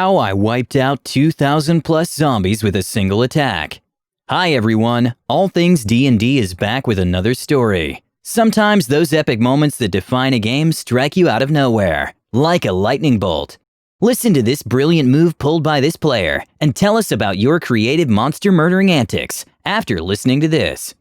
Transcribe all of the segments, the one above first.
How I wiped out 2,000 plus zombies with a single attack. Hi everyone, All Things D&D is back with another story. Sometimes those epic moments that define a game strike you out of nowhere, like a lightning bolt. Listen to this brilliant move pulled by this player, and tell us about your creative monster-murdering antics after listening to this.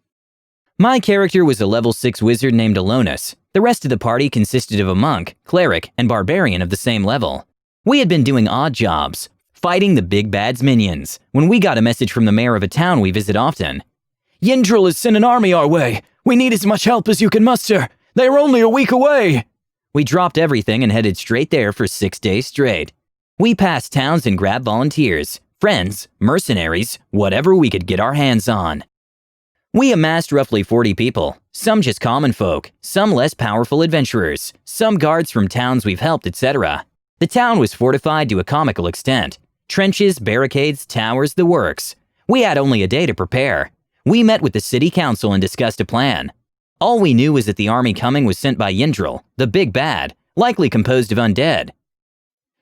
My character was a level 6 wizard named Alonus. The rest of the party consisted of a monk, cleric, and barbarian of the same level. We had been doing odd jobs, fighting the big bad's minions, when we got a message from the mayor of a town we visit often. Yindril has sent an army our way. We need as much help as you can muster. They are only a week away. We dropped everything and headed straight there for 6 days straight. We passed towns and grabbed volunteers, friends, mercenaries, whatever we could get our hands on. We amassed roughly 40 people, some just common folk, some less powerful adventurers, some guards from towns we've helped, etc. The town was fortified to a comical extent. Trenches, barricades, towers, the works. We had only a day to prepare. We met with the city council and discussed a plan. All we knew was that the army coming was sent by Yindril, the big bad, likely composed of undead.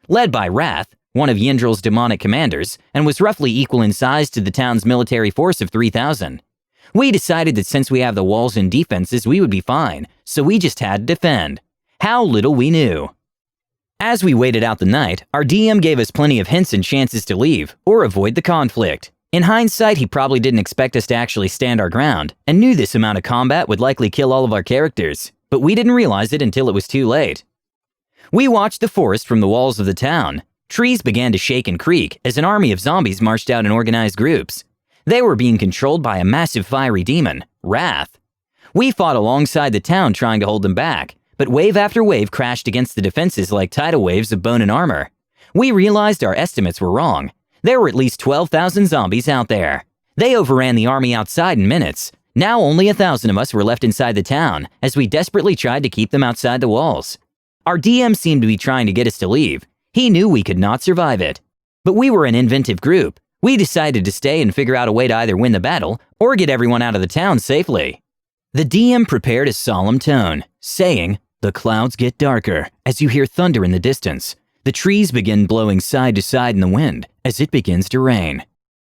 Led by Wrath, one of Yindril's demonic commanders, and was roughly equal in size to the town's military force of 3,000. We decided that since we have the walls and defenses, we would be fine, so we just had to defend. How little we knew. As we waited out the night, our DM gave us plenty of hints and chances to leave, or avoid the conflict. In hindsight, he probably didn't expect us to actually stand our ground, and knew this amount of combat would likely kill all of our characters, but we didn't realize it until it was too late. We watched the forest from the walls of the town. Trees began to shake and creak as an army of zombies marched out in organized groups. They were being controlled by a massive fiery demon, Wrath. We fought alongside the town trying to hold them back, but wave after wave crashed against the defenses like tidal waves of bone and armor. We realized our estimates were wrong. There were at least 12,000 zombies out there. They overran the army outside in minutes. Now only 1,000 of us were left inside the town, as we desperately tried to keep them outside the walls. Our DM seemed to be trying to get us to leave. He knew we could not survive it. But we were an inventive group. We decided to stay and figure out a way to either win the battle or get everyone out of the town safely. The DM prepared a solemn tone, saying, "The clouds get darker as you hear thunder in the distance. The trees begin blowing side to side in the wind as it begins to rain."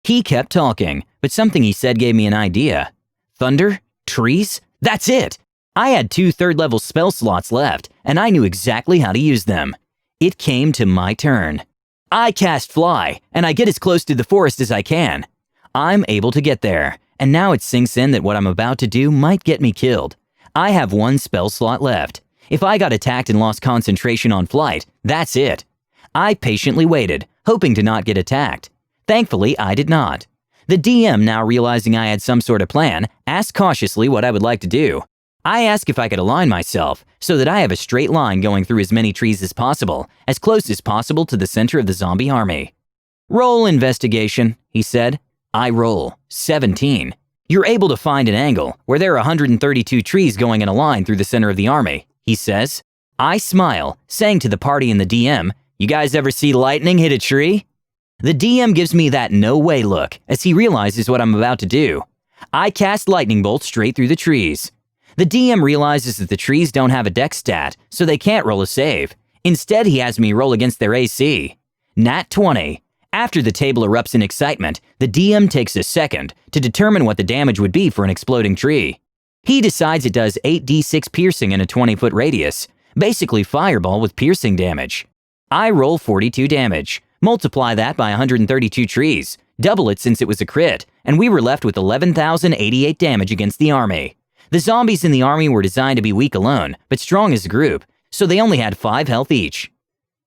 He kept talking, but something he said gave me an idea. Thunder? Trees? That's it! I had 2 third-level spell slots left, and I knew exactly how to use them. It came to my turn. I cast Fly, and I get as close to the forest as I can. I'm able to get there, and now it sinks in that what I'm about to do might get me killed. I have 1 spell slot left. If I got attacked and lost concentration on flight, that's it. I patiently waited, hoping to not get attacked. Thankfully, I did not. The DM, now realizing I had some sort of plan, asked cautiously what I would like to do. I asked if I could align myself so that I have a straight line going through as many trees as possible, as close as possible to the center of the zombie army. "Roll investigation," he said. I roll 17. "You're able to find an angle where there are 132 trees going in a line through the center of the army," he says. I smile, saying to the party and the DM, "You guys ever see lightning hit a tree?" The DM gives me that no way look as he realizes what I'm about to do. I cast lightning bolt straight through the trees. The DM realizes that the trees don't have a dex stat, so they can't roll a save. Instead, he has me roll against their AC. Nat 20. After the table erupts in excitement, the DM takes a second to determine what the damage would be for an exploding tree. He decides it does 8d6 piercing in a 20-foot radius, basically fireball with piercing damage. I roll 42 damage. Multiply that by 132 trees, double it since it was a crit, and we were left with 11,088 damage against the army. The zombies in the army were designed to be weak alone, but strong as a group, so they only had 5 health each.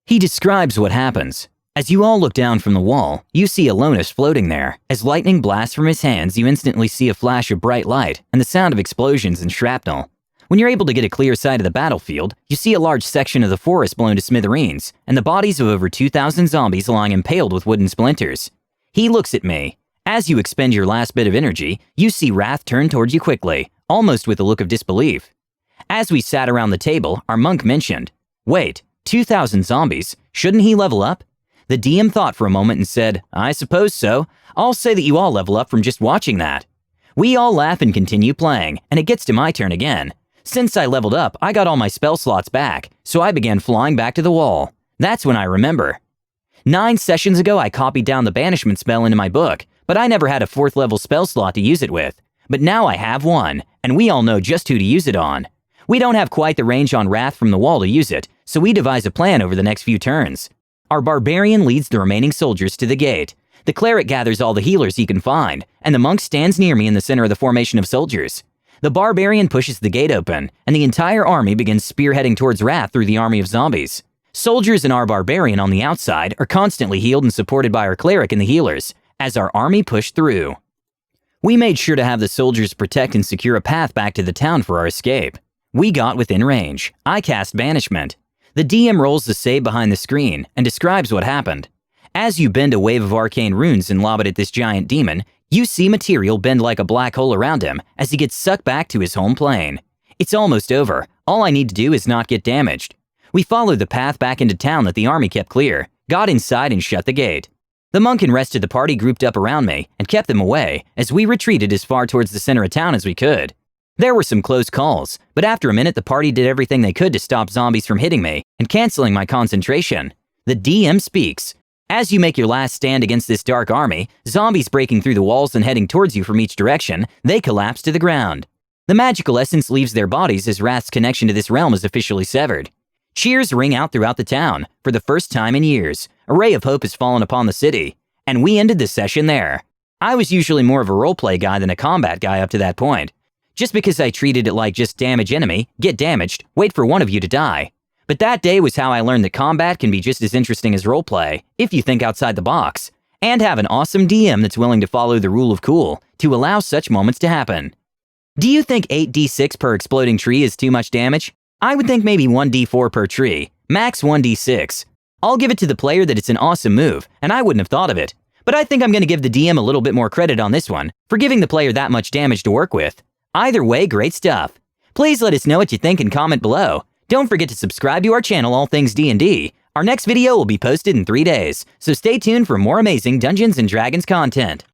He describes what happens. As you all look down from the wall, you see Alonus floating there. As lightning blasts from his hands, you instantly see a flash of bright light and the sound of explosions and shrapnel. When you're able to get a clear sight of the battlefield, you see a large section of the forest blown to smithereens, and the bodies of over 2,000 zombies lying impaled with wooden splinters. He looks at me. As you expend your last bit of energy, you see Wrath turn towards you quickly, almost with a look of disbelief. As we sat around the table, our monk mentioned, "Wait, 2,000 zombies? Shouldn't he level up?" The DM thought for a moment and said, "I suppose so. I'll say that you all level up from just watching that." We all laugh and continue playing, and it gets to my turn again. Since I leveled up, I got all my spell slots back, so I began flying back to the wall. That's when I remember. 9 sessions ago, I copied down the banishment spell into my book, but I never had a 4th level spell slot to use it with. But now I have one, and we all know just who to use it on. We don't have quite the range on Wrath from the wall to use it, so we devise a plan over the next few turns. Our barbarian leads the remaining soldiers to the gate. The cleric gathers all the healers he can find, and the monk stands near me in the center of the formation of soldiers. The barbarian pushes the gate open, and the entire army begins spearheading towards Wrath through the army of zombies. Soldiers and our barbarian on the outside are constantly healed and supported by our cleric and the healers, as our army pushed through. We made sure to have the soldiers protect and secure a path back to the town for our escape. We got within range. I cast Banishment. The DM rolls the save behind the screen and describes what happened. As you bend a wave of arcane runes and lob it at this giant demon, you see material bend like a black hole around him as he gets sucked back to his home plane. It's almost over. All I need to do is not get damaged. We followed the path back into town that the army kept clear, got inside and shut the gate. The monk and rest of the party grouped up around me and kept them away as we retreated as far towards the center of town as we could. There were some close calls, but after a minute the party did everything they could to stop zombies from hitting me and canceling my concentration. The DM speaks. As you make your last stand against this dark army, zombies breaking through the walls and heading towards you from each direction, they collapse to the ground. The magical essence leaves their bodies as Wrath's connection to this realm is officially severed. Cheers ring out throughout the town. For the first time in years, a ray of hope has fallen upon the city, and we ended the session there. I was usually more of a roleplay guy than a combat guy up to that point, just because I treated it like just damage enemy, get damaged, wait for one of you to die. But that day was how I learned that combat can be just as interesting as roleplay, if you think outside the box, and have an awesome DM that's willing to follow the rule of cool to allow such moments to happen. Do you think 8d6 per exploding tree is too much damage? I would think maybe 1d4 per tree, max 1d6. I'll give it to the player that it's an awesome move, and I wouldn't have thought of it. But I think I'm going to give the DM a little bit more credit on this one, for giving the player that much damage to work with. Either way, great stuff. Please let us know what you think and comment below. Don't forget to subscribe to our channel All Things D&D. Our next video will be posted in 3 days, so stay tuned for more amazing Dungeons & Dragons content.